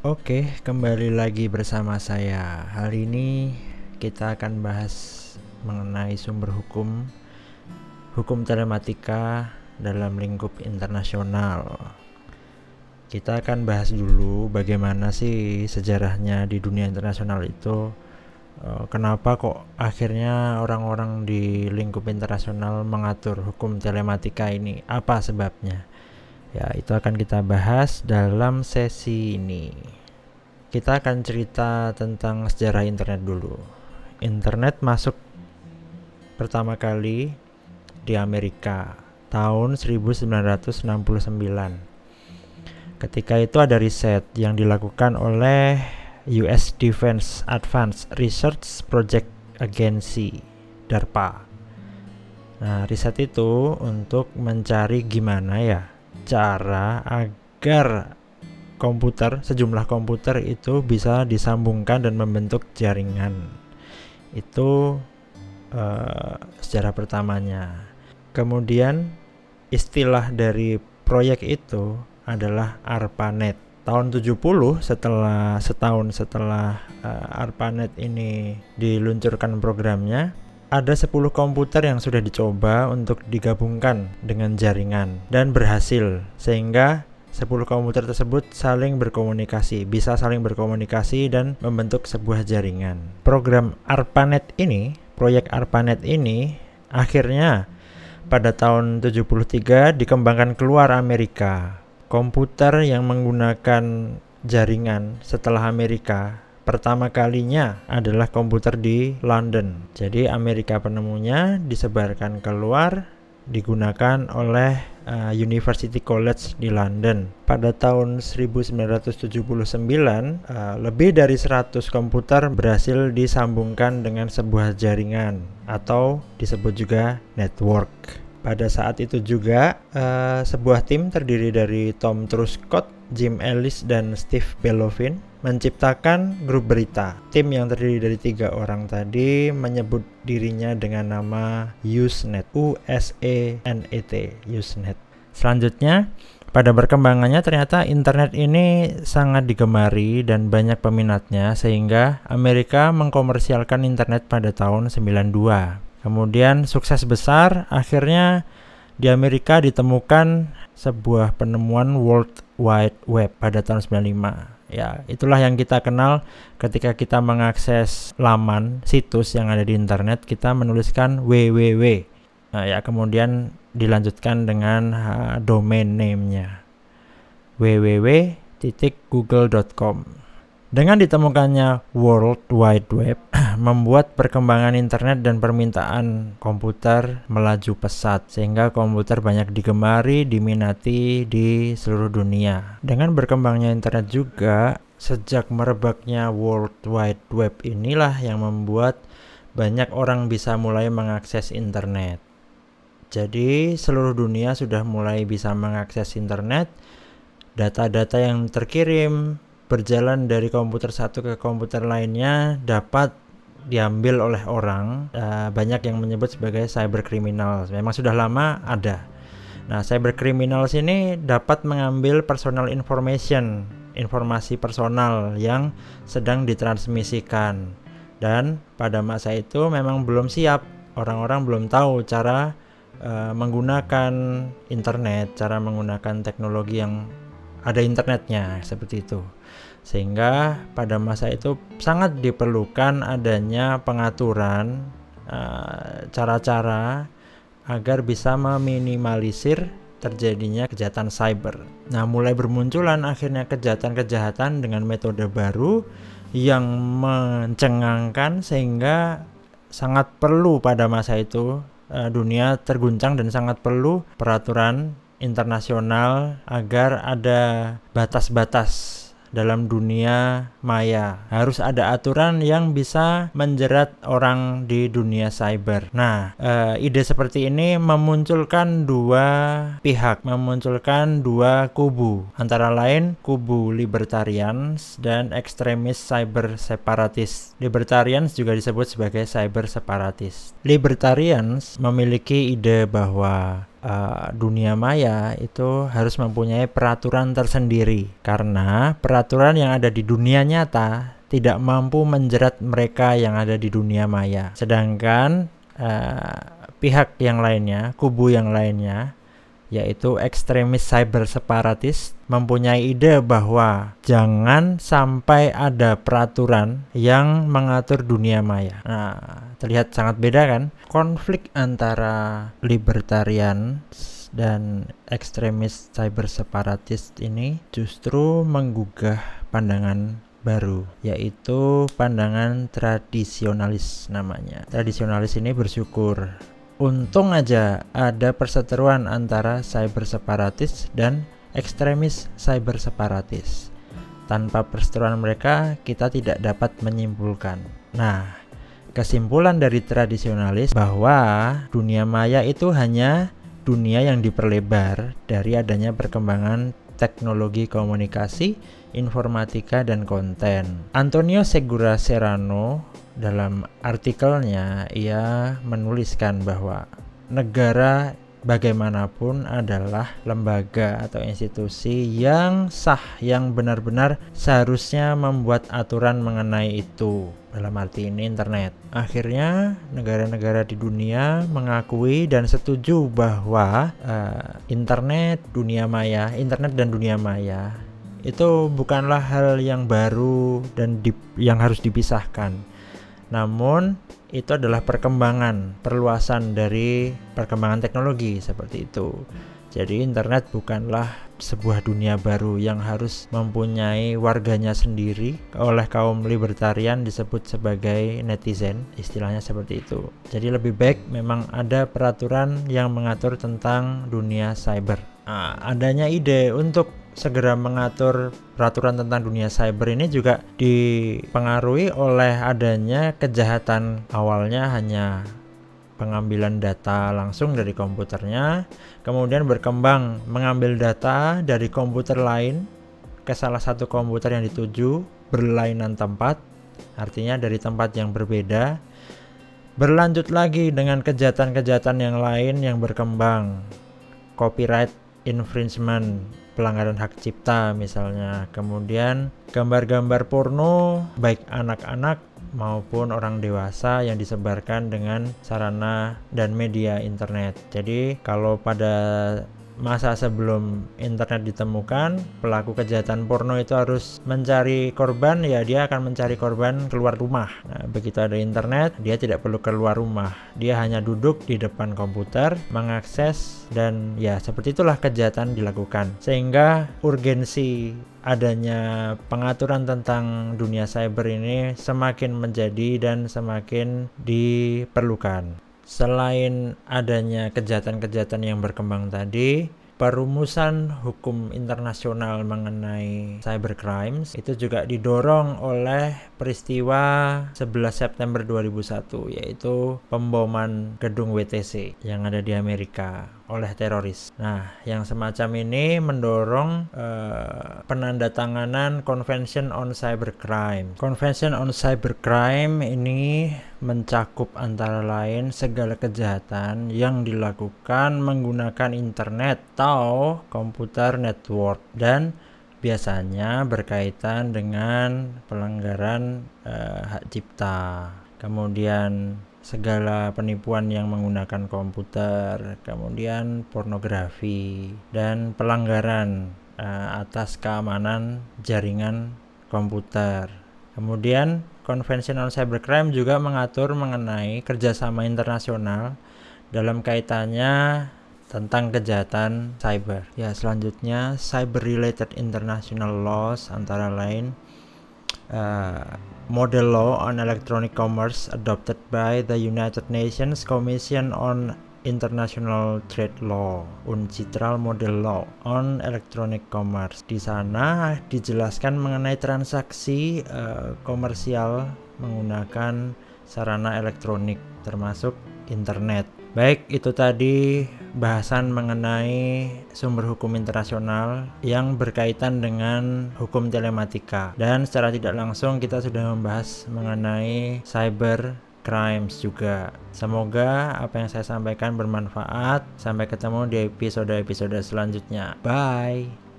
Oke, kembali lagi bersama saya. Hari ini kita akan bahas mengenai sumber hukum telematika dalam lingkup internasional. Kita akan bahas dulu bagaimana sih sejarahnya di dunia internasional itu. Kenapa kok akhirnya orang-orang di lingkup internasional mengatur hukum telematika ini? Apa sebabnya? Ya, itu akan kita bahas dalam sesi ini. Kita akan cerita tentang sejarah internet dulu. Internet masuk pertama kali di Amerika tahun 1969. Ketika itu ada riset yang dilakukan oleh US Defense Advanced Research Project Agency, DARPA. Nah, riset itu untuk mencari gimana ya cara agar sejumlah komputer itu bisa disambungkan dan membentuk jaringan. Itu sejarah pertamanya. Kemudian istilah dari proyek itu adalah ARPANET. Tahun 70 setahun setelah ARPANET ini diluncurkan programnya, ada 10 komputer yang sudah dicoba untuk digabungkan dengan jaringan dan berhasil, sehingga 10 komputer tersebut bisa saling berkomunikasi dan membentuk sebuah jaringan. Proyek ARPANET ini akhirnya pada tahun 73 dikembangkan keluar Amerika. Komputer yang menggunakan jaringan setelah Amerika pertama kalinya adalah komputer di London. Jadi Amerika penemunya disebarkan keluar, digunakan oleh University College di London. Pada tahun 1979, lebih dari 100 komputer berhasil disambungkan dengan sebuah jaringan atau disebut juga network. Pada saat itu juga sebuah tim terdiri dari Tom Truscott, Jim Ellis, dan Steve Belovin menciptakan grup berita. Tim yang terdiri dari 3 orang tadi menyebut dirinya dengan nama Usenet, U-S-E-N-E-T, Usenet. Selanjutnya, pada perkembangannya ternyata internet ini sangat digemari dan banyak peminatnya, sehingga Amerika mengkomersialkan internet pada tahun 92. Kemudian sukses besar, akhirnya di Amerika ditemukan sebuah penemuan World Wide Web pada tahun 95. Ya, itulah yang kita kenal ketika kita mengakses laman situs yang ada di internet, kita menuliskan www. Nah, ya, kemudian dilanjutkan dengan domain name-nya www.google.com. Dengan ditemukannya World Wide Web membuat perkembangan internet dan permintaan komputer melaju pesat, sehingga komputer banyak digemari, diminati di seluruh dunia. Dengan berkembangnya internet juga, sejak merebaknya World Wide Web inilah yang membuat banyak orang bisa mulai mengakses internet. Jadi seluruh dunia sudah mulai bisa mengakses internet. Data-data yang terkirim berjalan dari komputer satu ke komputer lainnya dapat diambil oleh orang. Banyak yang menyebut sebagai cyber criminals. Memang sudah lama ada. Nah, cyber criminals ini dapat mengambil personal information, informasi personal yang sedang ditransmisikan. Dan pada masa itu memang belum siap. Orang-orang belum tahu cara menggunakan internet, cara menggunakan teknologi yang ada internetnya, seperti itu. Sehingga pada masa itu sangat diperlukan adanya pengaturan cara-cara agar bisa meminimalisir terjadinya kejahatan cyber. Nah, mulai bermunculan akhirnya kejahatan-kejahatan dengan metode baru yang mencengangkan, sehingga sangat perlu pada masa itu dunia terguncang dan sangat perlu peraturan internasional agar ada batas-batas dalam dunia maya. Harus ada aturan yang bisa menjerat orang di dunia cyber. Nah, ide seperti ini memunculkan dua pihak, memunculkan dua kubu. Antara lain kubu libertarians dan ekstremis cyber separatis. Libertarians juga disebut sebagai cyber separatis. Libertarians memiliki ide bahwa dunia maya itu harus mempunyai peraturan tersendiri, karena peraturan yang ada di dunia nyata tidak mampu menjerat mereka yang ada di dunia maya. Sedangkan pihak yang lainnya, kubu yang lainnya, yaitu ekstremis cyber separatis, mempunyai ide bahwa jangan sampai ada peraturan yang mengatur dunia maya. Nah, terlihat sangat beda kan? Konflik antara libertarian dan ekstremis cyber separatis ini justru menggugah pandangan baru, yaitu pandangan tradisionalis namanya. Tradisionalis ini bersyukur untung aja ada perseteruan antara cyber separatis dan ekstremis cyber separatis. Tanpa perseteruan mereka, kita tidak dapat menyimpulkan. Nah, kesimpulan dari tradisionalis bahwa dunia maya itu hanya dunia yang diperlebar dari adanya perkembangan teknologi komunikasi, informatika, dan konten. Antonio Segura Serrano dalam artikelnya ia menuliskan bahwa negara bagaimanapun adalah lembaga atau institusi yang sah, yang benar-benar seharusnya membuat aturan mengenai itu. Dalam arti ini internet. Akhirnya negara-negara di dunia mengakui dan setuju bahwa internet dan dunia maya itu bukanlah hal yang baru dan yang harus dipisahkan. Namun itu adalah perluasan dari perkembangan teknologi seperti itu. Jadi internet bukanlah sebuah dunia baru yang harus mempunyai warganya sendiri. Oleh kaum libertarian disebut sebagai netizen, istilahnya seperti itu. Jadi lebih baik memang ada peraturan yang mengatur tentang dunia cyber. Adanya ide untuk segera mengatur peraturan tentang dunia cyber ini juga dipengaruhi oleh adanya kejahatan. Awalnya hanya pengambilan data langsung dari komputernya, kemudian berkembang mengambil data dari komputer lain ke salah satu komputer yang dituju, berlainan tempat, artinya dari tempat yang berbeda. Berlanjut lagi dengan kejahatan-kejahatan yang lain yang berkembang, copyright infringement, pelanggaran hak cipta misalnya. Kemudian gambar-gambar porno baik anak-anak maupun orang dewasa yang disebarkan dengan sarana dan media internet. Jadi kalau pada masa sebelum internet ditemukan, pelaku kejahatan porno itu harus mencari korban, ya dia akan mencari korban keluar rumah. Nah, begitu ada internet, dia tidak perlu keluar rumah. Dia hanya duduk di depan komputer, mengakses, dan ya seperti itulah kejahatan dilakukan. Sehingga urgensi adanya pengaturan tentang dunia cyber ini semakin menjadi dan semakin diperlukan. Selain adanya kejahatan-kejahatan yang berkembang tadi, perumusan hukum internasional mengenai cybercrimes itu juga didorong oleh peristiwa 11 September 2001, yaitu pemboman gedung WTC yang ada di Amerika oleh teroris. Nah, yang semacam ini mendorong penandatanganan Convention on Cybercrime. Convention on Cybercrime ini mencakup antara lain segala kejahatan yang dilakukan menggunakan internet atau komputer network, dan biasanya berkaitan dengan pelanggaran hak cipta. Kemudian segala penipuan yang menggunakan komputer, kemudian pornografi, dan pelanggaran atas keamanan jaringan komputer. Kemudian Convention on Cybercrime juga mengatur mengenai kerjasama internasional dalam kaitannya tentang kejahatan cyber. Ya, selanjutnya cyber-related international laws antara lain Model Law on Electronic Commerce adopted by the United Nations Commission on International Trade Law, UNCITRAL Model Law on Electronic Commerce. Di sana dijelaskan mengenai transaksi komersial menggunakan sarana elektronik termasuk internet. Baik, itu tadi bahasan mengenai sumber hukum internasional yang berkaitan dengan hukum telematika, dan secara tidak langsung kita sudah membahas mengenai cyber crimes juga. Semoga apa yang saya sampaikan bermanfaat. Sampai ketemu di episode-episode selanjutnya. Bye.